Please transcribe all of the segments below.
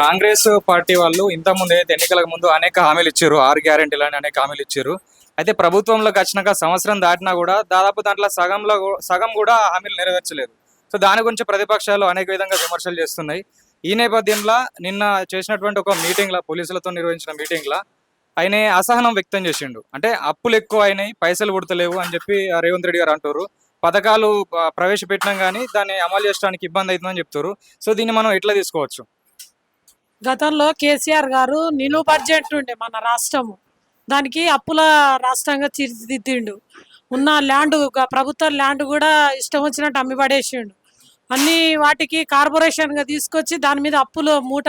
Congress party వాళ్ళు ఇంతకుముందు అయితే ఎన్నికలకు ముందు అనేక హామీలు ఇచ్చారు. 6 గ్యారెంటీలు అని అనేక హామీలు ఇచ్చారు. అయితే ప్రభుత్వంలోకి వచ్చినాక సంవత్సరం దాటినా కూడా దాదాపు దాంట్లో సగం కూడా హామీలు నెరవేర్చలేదు. సో దాని గురించి ప్రతిపక్షాలు అనేక విధంగా విమర్శలు చేస్తున్నాయి. ఈ నేపథ్యంలో నిన్న చేసినటువంటి ఒక మీటింగ్లో పోలీసులతో నిర్వహించిన మీటింగ్లో ఆయన అసహనం వ్యక్తం చేసిండు. అంటే అప్పులు ఎక్కువ అయినాయి, పైసలు పుడతలేవు అని చెప్పి రేవంత్ రెడ్డి గారు అంటారు. పథకాలు ప్రవేశపెట్టినాం కానీ దాన్ని అమలు చేయడానికి ఇబ్బంది అవుతుందని చెప్తారు. సో దీన్ని మనం ఎట్లా తీసుకోవచ్చు? గతంలో కేసీఆర్ గారు నిలువు బడ్జెట్ ఉండే మన రాష్ట్రము దానికి అప్పుల రాష్ట్రంగా తీర్చిదిద్దిండు. ఉన్న ల్యాండ్ ప్రభుత్వ ల్యాండ్ కూడా ఇష్టం వచ్చినట్టు అమ్మి పడేసిండు. అన్ని వాటికి కార్పొరేషన్గా తీసుకొచ్చి దాని మీద అప్పులు మూట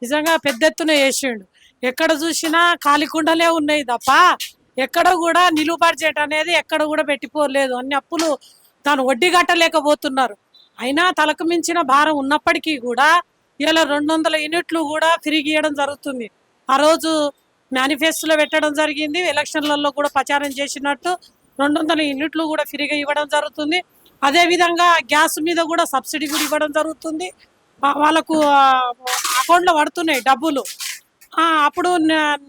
నిజంగా పెద్ద ఎత్తున వేసిండు. ఎక్కడ చూసినా ఖాళీ కుండలే ఉన్నాయి తప్ప ఎక్కడ కూడా నిలువు బడ్జెట్ అనేది ఎక్కడ కూడా పెట్టిపోలేదు. అన్ని అప్పులు దాని వడ్డీ కట్టలేకపోతున్నారు. అయినా తలకు మించిన భారం ఉన్నప్పటికీ కూడా ఇలా 200 యూనిట్లు కూడా తిరిగి ఇవ్వడం జరుగుతుంది. ఆ రోజు మేనిఫెస్టోలో పెట్టడం జరిగింది. ఎలక్షన్లలో కూడా ప్రచారం చేసినట్టు 200 యూనిట్లు కూడా ఫ్రీగా ఇవ్వడం జరుగుతుంది. అదేవిధంగా గ్యాస్ మీద కూడా సబ్సిడీ కూడా ఇవ్వడం జరుగుతుంది. వాళ్ళకు అకౌంట్లో పడుతున్నాయి డబ్బులు. అప్పుడు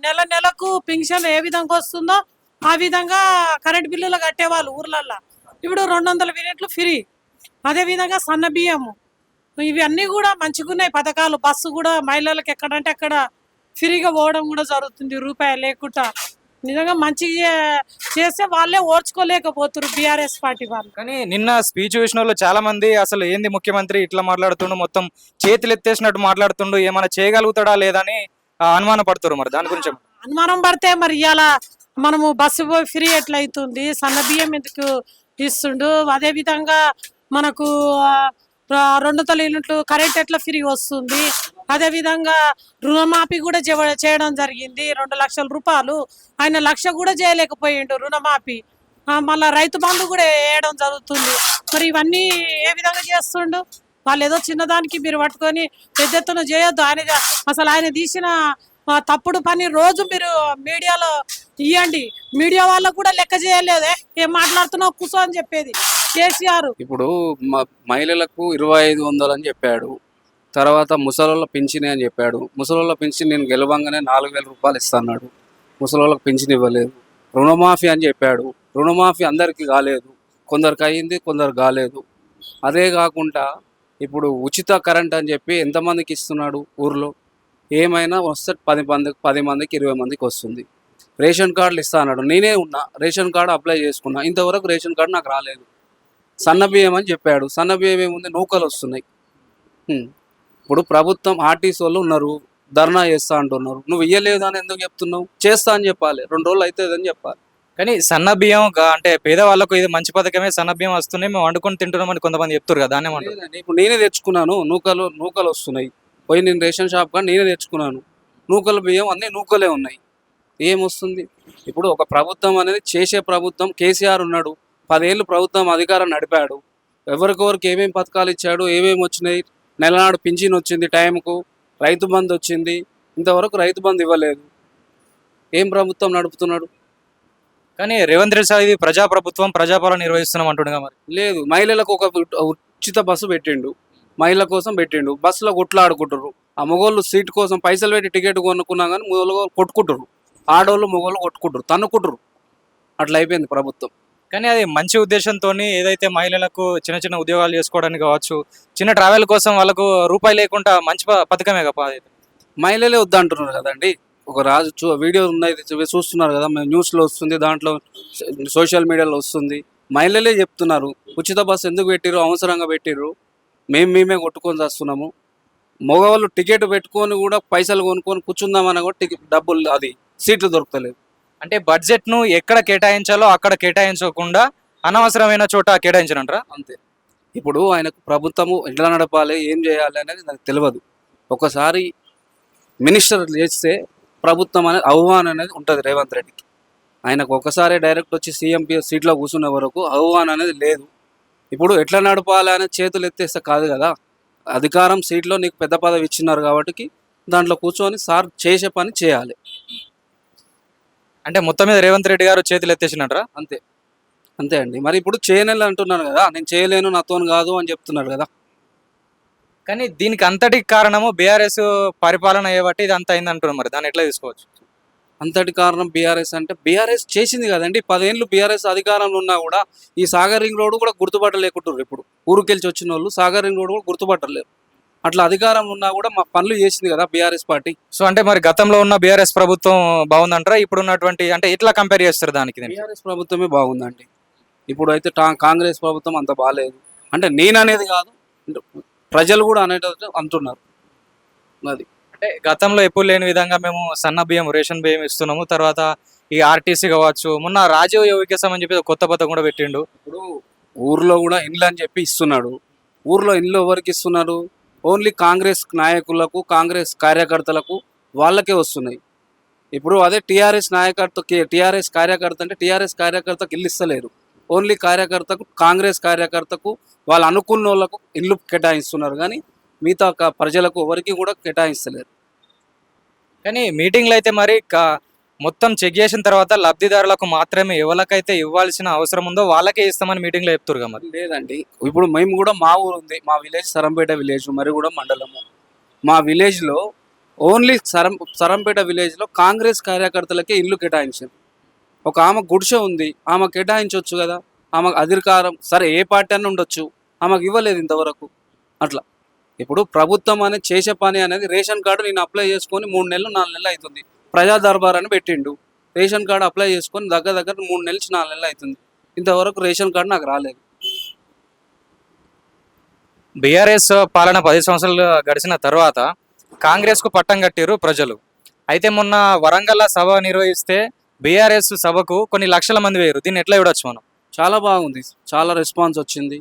నెల నెలకు పెన్షన్ ఏ విధంగా వస్తుందో ఆ విధంగా కరెంట్ బిల్లులు కట్టేవాళ్ళు ఊర్లల్లో. ఇప్పుడు 200 యూనిట్లు ఫ్రీ. అదేవిధంగా సన్న బియ్యము ఇవన్నీ కూడా మంచిగున్నాయి పథకాలు. బస్సు కూడా మహిళలకు ఎక్కడంటే అక్కడ ఫ్రీగా పోవడం కూడా జరుగుతుంది రూపాయి లేకుండా. నిజంగా మంచిగా చేస్తే వాళ్ళే ఓర్చుకోలేకపోతున్నారు బీఆర్ఎస్ పార్టీ వాళ్ళు. కానీ నిన్న స్పీచ్ చూసిన వాళ్ళు చాలా మంది అసలు ఏంది ముఖ్యమంత్రి ఇట్లా మాట్లాడుతుండు, మొత్తం చేతులు ఎత్తేసినట్టు మాట్లాడుతుండు, ఏమైనా చేయగలుగుతాడా లేదని అనుమాన పడుతున్నారు. మరి దాని గురించి అనుమానం పడితే మరి ఇవాళ మనము బస్సు ఫ్రీ ఎట్లా అవుతుంది, సన్న బియ్యం ఎందుకు ఇస్తుండు, అదేవిధంగా మనకు 200 యూనిట్లు కరెంట్ ఎట్లా ఫ్రీ వస్తుంది, అదేవిధంగా రుణమాఫీ కూడా చేయడం జరిగింది. 2 లక్షల రూపాయలు ఆయన 1,00,000 కూడా చేయలేకపోయిండు రుణమాఫీ. మళ్ళా రైతు బంధు కూడా వేయడం జరుగుతుంది. మరి ఇవన్నీ ఏ విధంగా చేస్తుండు? వాళ్ళు ఏదో చిన్నదానికి మీరు పట్టుకొని పెద్ద ఎత్తున చేయొద్దు. అసలు ఆయన తీసిన తప్పుడు పని రోజు మీరు మీడియాలో ఇవ్వండి. మీడియా వాళ్ళకు కూడా లెక్క చేయలేదే, ఏం మాట్లాడుతున్నావు కూర్చో అని చెప్పేది కేసీఆర్. ఇప్పుడు మహిళలకు 2,500 అని చెప్పాడు. తర్వాత ముసలోళ్ళ పింఛని అని చెప్పాడు. ముసలోళ్ళ పింఛన్ నేను గెలవంగానే 4,000 రూపాయలు ఇస్తాడు. ముసలోళ్ళకి పింఛన్ ఇవ్వలేదు. రుణమాఫీ అని చెప్పాడు. రుణమాఫీ అందరికీ కాలేదు, కొందరికి అయ్యింది, కొందరు కాలేదు. అదే కాకుండా ఇప్పుడు ఉచిత కరెంట్ అని చెప్పి ఎంతమందికి ఇస్తున్నాడు ఊర్లో? ఏమైనా వస్తే 10 మందికి 20 మందికి వస్తుంది. రేషన్ కార్డులు ఇస్తా అన్నాడు. నేనే ఉన్నా, రేషన్ కార్డు అప్లై చేసుకున్నా, ఇంతవరకు రేషన్ కార్డు నాకు రాలేదు. సన్న బియ్యం అని చెప్పాడు. సన్న బియ్యం ఏముంది, నూకలు వస్తున్నాయి. ఇప్పుడు ప్రభుత్వం ఆర్టీసీ వాళ్ళు ఉన్నారు, ధర్నా చేస్తా అంటున్నారు. నువ్వు ఇయ్యలేదు అని ఎందుకు చెప్తున్నావు? చేస్తా అని చెప్పాలి, 2 రోజులు అవుతుంది అని చెప్పాలి. కానీ సన్న బియ్యం అంటే పేదవాళ్ళకు ఇది మంచి పథకమే, సన్న బియ్యం వస్తున్నాయి, మేము వండుకొని తింటున్నామని కొంతమంది చెప్తారు కదా, దాన్ని ఏమంటారు? ఇప్పుడు నేనే తెచ్చుకున్నాను, నూకలు వస్తున్నాయి. పోయి నేను రేషన్ షాప్ కానీ నేనే తెచ్చుకున్నాను. నూకల బియ్యం అన్నీ నూకలే ఉన్నాయి. ఏమొస్తుంది? ఇప్పుడు ఒక ప్రభుత్వం అనేది చేసే ప్రభుత్వం. కేసీఆర్ ఉన్నాడు, 10 ఏళ్ళు ప్రభుత్వం అధికారం నడిపాడు. ఎవరికొవరికి ఏమేమి పథకాలు ఇచ్చాడు, ఏమేమి వచ్చినాయి? నెలనాడు పింఛన్ వచ్చింది టైంకు, రైతు బంధు వచ్చింది. ఇంతవరకు రైతు బంధు ఇవ్వలేదు. ఏం ప్రభుత్వం నడుపుతున్నాడు? కానీ రేవంత్ రెడ్డి సార్ ఇది ప్రజాప్రభుత్వం, ప్రజాపాలన నిర్వహిస్తున్నాం అంటుండగా మరి లేదు. మహిళలకు ఒక ఉచిత బస్సు పెట్టిండు, మహిళల కోసం పెట్టిండు. బస్సులో కొట్లాడుకుంటారు. ఆ మొగోళ్ళు సీట్ కోసం పైసలు పెట్టి టికెట్ కొనుక్కున్నా కానీ మొగోళ్ళు కొట్టుకుంటారు. ఆడవాళ్ళు మొగోళ్ళు కొట్టుకుంటారు, తన్నుకుంటారు. అట్లా అయిపోయింది ప్రభుత్వం. కానీ అది మంచి ఉద్దేశంతో ఏదైతే మహిళలకు చిన్న చిన్న ఉద్యోగాలు చేసుకోవడానికి కావచ్చు, చిన్న ట్రావెల్ కోసం వాళ్ళకు రూపాయి లేకుండా మంచి పథకమే కదా. మహిళలే వద్దంటున్నారు కదండి. ఒక రాజు వీడియో ఉన్నాయి చూస్తున్నారు కదా, న్యూస్లో వస్తుంది, దాంట్లో సోషల్ మీడియాలో వస్తుంది. మహిళలే చెప్తున్నారు ఉచిత బస్సు ఎందుకు పెట్టిర్రు, అవసరంగా పెట్టిర్రు, మేమే కొట్టుకొని చేస్తున్నాము. మగవాళ్ళు టికెట్ పెట్టుకొని కూడా పైసలు కొనుక్కొని కూర్చుందామన్నా కూడా డబ్బులు అది సీట్లు దొరుకుతలేవు. అంటే బడ్జెట్ను ఎక్కడ కేటాయించాలో అక్కడ కేటాయించకుండా అనవసరమైన చోట కేటాయించనంటారా? అంతే. ఇప్పుడు ఆయనకు ప్రభుత్వము ఎట్లా నడపాలి, ఏం చేయాలి అనేది నాకు తెలియదు. ఒకసారి మినిస్టర్ చేస్తే ప్రభుత్వం అనేది ఆహ్వానం అనేది ఉంటుంది రేవంత్ రెడ్డికి. ఆయనకు ఒకసారి డైరెక్ట్ వచ్చి సీఎం సీట్లో కూర్చునే వరకు ఆహ్వానం అనేది లేదు. ఇప్పుడు ఎట్లా నడపాలి అనేది చేతులు ఎత్తేస్తే కాదు కదా. అధికారం సీట్లో నీకు పెద్ద పదవి ఇచ్చినారు కాబట్టి దాంట్లో కూర్చొని సార్ చేసే పని చేయాలి. అంటే మొత్తం మీద రేవంత్ రెడ్డి గారు చేతులు ఎత్తేసినట్రా? అంతే అంతే అండి. మరి ఇప్పుడు చేయలేను అంటున్నాను కదా, నేను చేయలేను, నాతో కాదు అని చెప్తున్నాడు కదా. కానీ దీనికి అంతటికి కారణము బీఆర్ఎస్ పరిపాలన అయ్యబట్టి ఇది అంత అయింది అంటున్నారు. మరి దాన్ని ఎట్లా తీసుకోవచ్చు? అంతటి కారణం బీఆర్ఎస్ అంటే బీఆర్ఎస్ చేసింది కదండి. 10 ఏళ్ళు బీఆర్ఎస్ అధికారంలో ఉన్నా కూడా ఈ సాగర్ రింగ్ రోడ్ కూడా గుర్తుపట్టలేకుంటారు. ఇప్పుడు ఊరుకెళ్ళి వచ్చిన వాళ్ళు సాగర్ రింగ్ రోడ్ కూడా గుర్తుపట్టలేరు. అట్లా అధికారంలో ఉన్నా కూడా మా పనులు చేసింది కదా బీఆర్ఎస్ పార్టీ. సో అంటే మరి గతంలో ఉన్న బీఆర్ఎస్ ప్రభుత్వం బాగుందంటారా? ఇప్పుడు ఉన్నటువంటి అంటే ఇట్లా కంపేర్ చేస్తారు దానికి దీనికి? బీఆర్ఎస్ ప్రభుత్వమే బాగుందండి. ఇప్పుడు అయితే కాంగ్రెస్ ప్రభుత్వం అంత బాగాలేదు. అంటే నేను అనేది కాదు, ప్రజలు కూడా అనేది అంటున్నారు. అది అంటే గతంలో ఎప్పుడు లేని విధంగా మేము సన్న బియ్యం రేషన్ బియ్యం ఇస్తున్నాము. తర్వాత ఈ ఆర్టీసీ కావచ్చు, మొన్న రాజీవ్ యువకేశం అని చెప్పి ఒక కొత్త పథకం కూడా పెట్టిండు. ఇప్పుడు ఊర్లో కూడా ఇండ్లు అని చెప్పి ఇస్తున్నాడు. ఊర్లో ఇండ్లు ఎవరికి ఇస్తున్నారు? ఓన్లీ కాంగ్రెస్ నాయకులకు, కాంగ్రెస్ కార్యకర్తలకు వాళ్ళకే వస్తున్నాయి. ఇప్పుడు అదే టీఆర్ఎస్ టీఆర్ఎస్ కార్యకర్త అంటే టీఆర్ఎస్ కార్యకర్తకు ఇల్లు ఇస్తలేరు. ఓన్లీ కార్యకర్తకు, కాంగ్రెస్ కార్యకర్తకు వాళ్ళు అనుకున్న వాళ్ళకు ఇల్లు కేటాయిస్తున్నారు. కానీ మిగతా ప్రజలకు ఎవరికి కూడా కేటాయిస్తలేరు. కానీ మీటింగ్లో అయితే మరి మొత్తం చెక్ చేసిన తర్వాత లబ్ధిదారులకు మాత్రమే ఎవరికైతే ఇవ్వాల్సిన అవసరం ఉందో వాళ్ళకే ఇస్తామని మీటింగ్లో చెప్తారు కదా మరి? లేదండి, ఇప్పుడు మేము కూడా మా ఊరు ఉంది, మా విలేజ్ సరంపేట విలేజ్, మరి కూడా మండలము. మా విలేజ్లో ఓన్లీ సరంపేట విలేజ్లో కాంగ్రెస్ కార్యకర్తలకే ఇల్లు కేటాయించారు. ఒక ఆమె గుడిసె ఉంది, ఆమె కేటాయించవచ్చు కదా. ఆమెకు అధికారం సరే ఏ పార్టీ అని ఉండొచ్చు, ఆమెకు ఇవ్వలేదు ఇంతవరకు. అట్లా ఇప్పుడు ప్రభుత్వం అనేది చేసే పని అనేది రేషన్ కార్డు నేను అప్లై చేసుకొని 3 నెలలు 4 నెలలు అవుతుంది. ప్రజా దర్బార్ అని పెట్టిండు. రేషన్ కార్డు అప్లై చేసుకొని దగ్గర 3 నెలలు 4 నెలలు అవుతుంది. ఇంతవరకు రేషన్ కార్డు నాకు రాలేదు. బీఆర్ఎస్ పాలన 10 సంవత్సరాలు గడిచిన తర్వాత కాంగ్రెస్కు పట్టం కట్టారు ప్రజలు. అయితే మొన్న వరంగల్ సభ నిర్వహిస్తే బీఆర్ఎస్ సభకు కొన్ని లక్షల మంది వేయరు. దీన్ని ఎట్లా చూడొచ్చు మనం? చాలా బాగుంది, చాలా రెస్పాన్స్ వచ్చింది,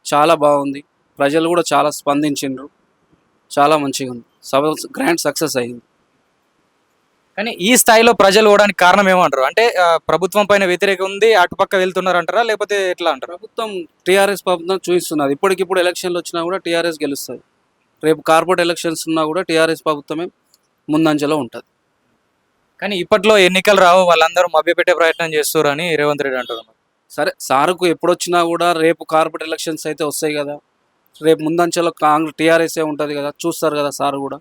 చాలా బాగుంది. ప్రజలు కూడా చాలా స్పందించిండ్రు, చాలా మంచిగా ఉంది. సభ గ్రాండ్ సక్సెస్ అయింది. కానీ ఈ స్థాయిలో ప్రజలు ఓడడానికి కారణం ఏమంటారు? అంటే ప్రభుత్వం పైన వ్యతిరేకం ఉంది, అటుపక్క వెళ్తున్నారు అంటారా, లేకపోతే ఎట్లా అంటారు? ప్రభుత్వం టీఆర్ఎస్ ప్రభుత్వం చూపిస్తున్నది. ఇప్పటికిప్పుడు ఎలక్షన్లు వచ్చినా కూడా టీఆర్ఎస్ గెలుస్తుంది. రేపు కార్పొరేట్ ఎలక్షన్స్ ఉన్నా కూడా టీఆర్ఎస్ ప్రభుత్వమే ముందంజలో ఉంటుంది. కానీ ఇప్పట్లో ఎన్నికలు రావు, వాళ్ళందరూ మభ్యపెట్టే ప్రయత్నం చేస్తారు అని రేవంత్ రెడ్డి అంటారు. సరే, సార్కు ఎప్పుడు వచ్చినా కూడా రేపు కార్పొరేట్ ఎలక్షన్స్ అయితే వస్తాయి కదా. రేపు ముందంచెలో టీఆర్ఎస్ఏ ఉంటుంది కదా, చూస్తారు కదా సార్ కూడా.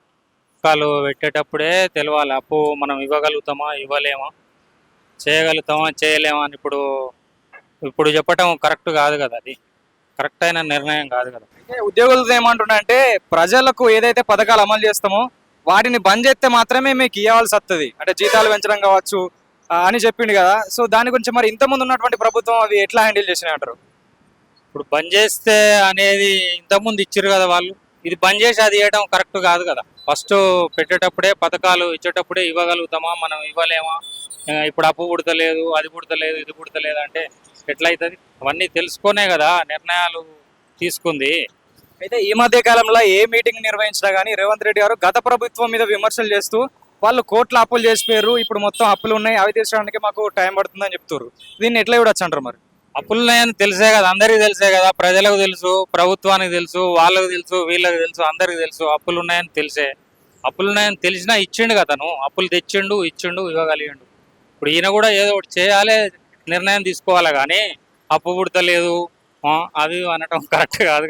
పథకాలు పెట్టేటప్పుడే తెలవాలి అప్పు మనం ఇవ్వగలుగుతామా ఇవ్వలేమా, చేయగలుగుతామా చేయలేమా అని ఇప్పుడు చెప్పటం కరెక్ట్ కాదు కదా. అది కరెక్ట్ అయిన నిర్ణయం కాదు కదా. అంటే ఉద్యోగులతో ఏమంటున్నారంటే ప్రజలకు ఏదైతే పథకాలు అమలు చేస్తామో వాటిని బంద్ చేస్తే మాత్రమే మీకు ఇవ్వాల్సి వస్తుంది, అంటే జీతాలు పెంచడం కావచ్చు అని చెప్పిండు కదా. సో దాని గురించి మరి ఇంతకుముందు ఉన్నటువంటి ప్రభుత్వం అవి ఎట్లా హ్యాండిల్ చేసినాయి అంటారు? ఇప్పుడు బంద్ చేస్తే అనేది ఇంతకుముందు ఇచ్చారు కదా వాళ్ళు, ఇది బంద్ చేసి అది ఇవ్వడం కరెక్ట్ కాదు కదా. ఫస్ట్ పెట్టేటప్పుడే పథకాలు ఇచ్చేటప్పుడే ఇవ్వగలుగుతామా మనం ఇవ్వలేమా, ఇప్పుడు అప్పు పుడతలేదు, అది పుడతలేదు, ఇది పుడతలేదు అంటే ఎట్లయితుంది? అవన్నీ తెలుసుకునే కదా నిర్ణయాలు తీసుకుంది. అయితే ఈ మధ్య కాలంలో ఏ మీటింగ్ నిర్వహించినా కానీ రేవంత్ రెడ్డి గారు గత ప్రభుత్వం మీద విమర్శలు చేస్తూ వాళ్ళు కోట్ల అప్పులు చేసిపోయారు, ఇప్పుడు మొత్తం అప్పులు ఉన్నాయి, అవి తీర్చడానికి మాకు టైం పడుతుందని చెప్తారు. దీన్ని ఎట్లా చూడొచ్చు అంటారు మరి? అప్పులు ఉన్నాయని తెలిసే కదా, అందరికీ తెలిసే కదా, ప్రజలకు తెలుసు, ప్రభుత్వానికి తెలుసు, వాళ్ళకు తెలుసు, వీళ్ళకి తెలుసు, అందరికి తెలుసు అప్పులు ఉన్నాయని తెలిసే. అప్పులు ఉన్నాయని తెలిసినా ఇచ్చిండు కదా తను, అప్పులు తెచ్చిండు, ఇవ్వగలిగిండు. ఇప్పుడు ఈయన కూడా ఏదో ఒకటి చేయాలి, నిర్ణయం తీసుకోవాలి. కానీ అప్పు పుడతలేదు అవి అనటం కరెక్ట్ కాదు కదా.